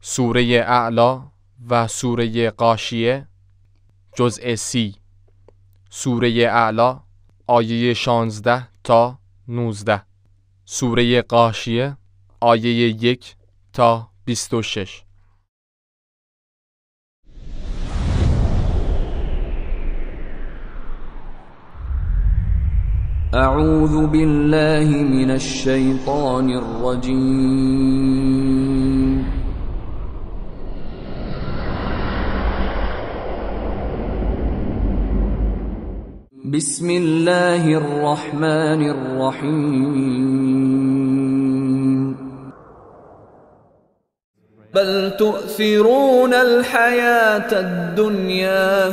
سوره اعلی و سوره غاشیه جزء 30. سوره اعلی آیه 16 تا 19. سوره غاشیه آیه 1 تا 26. اعوذ بالله من الشیطان الرجیم. بسم الله الرحمن الرحیم. بل تؤثرون الحیاة الدنیا،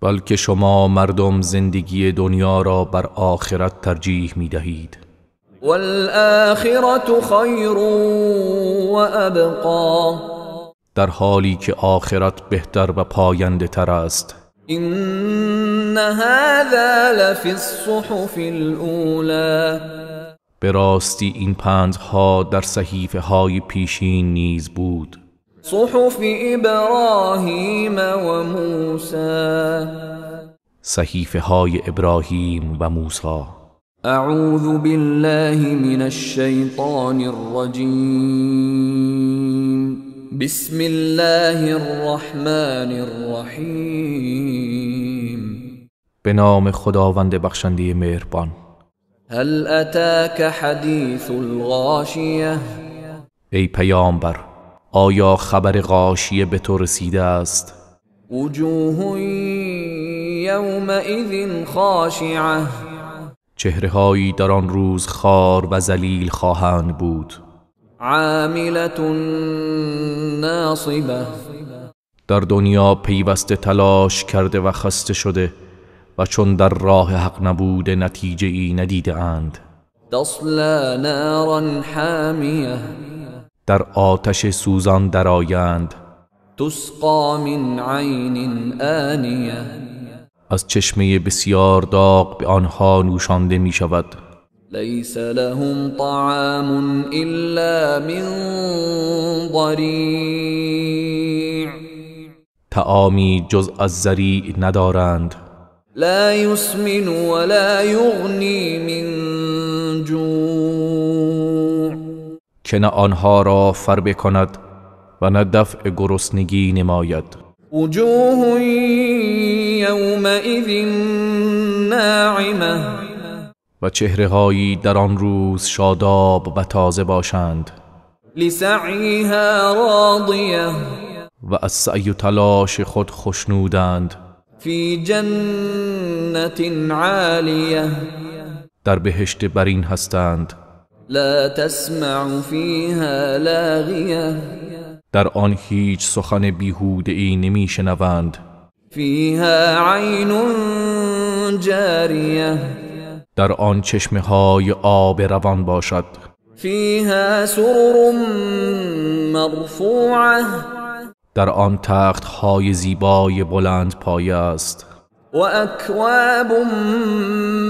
بلکه شما مردم زندگی دنیا را بر آخرت ترجیح می دهید. والآخرة خیر و ابقا، در حالی که آخرت بهتر و پاینده تر است. این هذا لفی الصحف الاولی، به راستی این پندها در صحیفه های پیشین نیز بود. صحف ابراهیم و موسی، صحیفه های ابراهیم و موسی. اعوذ بالله من الشیطان الرجیم. بسم الله الرحمن الرحیم. به نام خداوند بخشنده مهربان. هل اتاک حدیث الغاشیه، ای پیامبر آیا خبر غاشیه به تو رسیده است؟ وجوه یومئذ خاشعه، چهره‌هایی در آن روز خار و ذلیل خواهند بود. عاملة ناصبه، در دنیا پیوسته تلاش کرده و خسته شده و چون در راه حق نبوده نتیجه ای ندیده اند. تصلی نارا حامیه، در آتش سوزان درآیند. تسقى من عین آنیه، از چشمه بسیار داغ به آنها نوشانده می شود. لیس لهم طعام الا من ضریع، طعامی جز از ضریع ندارند. لا یسمن ولا یغنی من جوع، که نه آنها را فربه کند و نه دفع گرسنگی نماید. وجوه یومئذ ناعمه، و چهره‌هایی در آن روز شاداب و تازه باشند. لسعیها راضیه، و از سعی و تلاش خود خشنودند. فی جنت عالیه، در بهشت برین هستند. لا تسمع فیها لاغیه، در آن هیچ سخن بیهوده ای نمی شنوند. فیها عین جاریه، در آن چشمه های آب روان باشد. فیها سرر مرفوعه، در آن تخت های زیبای بلند پایه است. و اکواب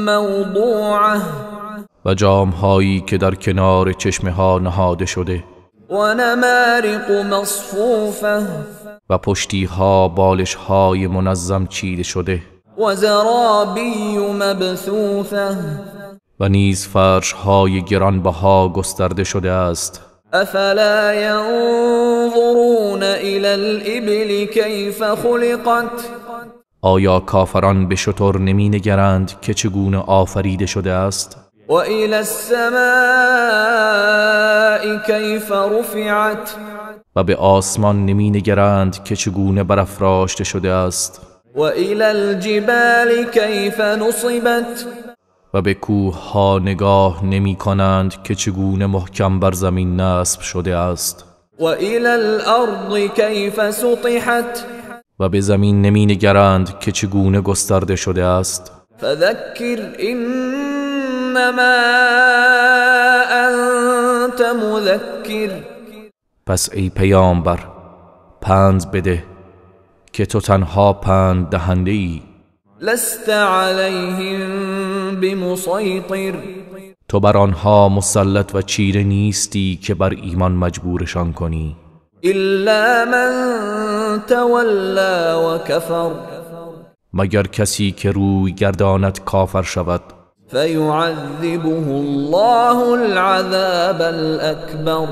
موضوعه، و جام هایی که در کنار چشمه ها نهاده شده. و نمارق مصفوفه، و پشتی ها بالش های منظم چیده شده. و زرابی مبثوثه، و نیز فرش های گرانبها گسترده شده است. افلا ينظرون الى الابل كيف خلقت، آیا کافران به شتر نمی نگرند که چگونه آفریده شده است؟ و الى السماء كيف رفعت، و به آسمان نمی نگرند که چگونه برافراشته شده است؟ و الى الجبال كيف نصبت، و به کوه ها نگاه نمی کنند که چگونه محکم بر زمین نصب شده است. و الى الارض كيف سطحت، و به زمین نمی نگرند که چگونه گسترده شده است. فذكر انما انت مذكر، پس ای پیامبر پند بده که تو تنها پند دهنده ای. لست عليهم بمسيطر، تو بر آنها مسلط و چیره نیستی که بر ایمان مجبورشان کنی. إلا من تولى وكفر مگر کسی که روی گرداند کافر شود فيعذبه الله العذاب الأكبر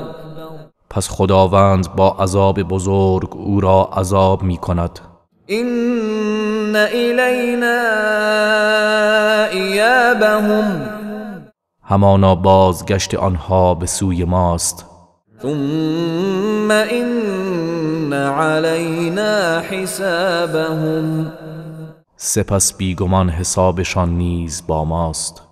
پس خداوند با عذاب بزرگ او را عذاب می کند. إن إلينا إيابهم همانا بازگشت آنها به سوی ماست. ثم إن علينا حسابهم سپس بیگمان حسابشان نیز با ماست.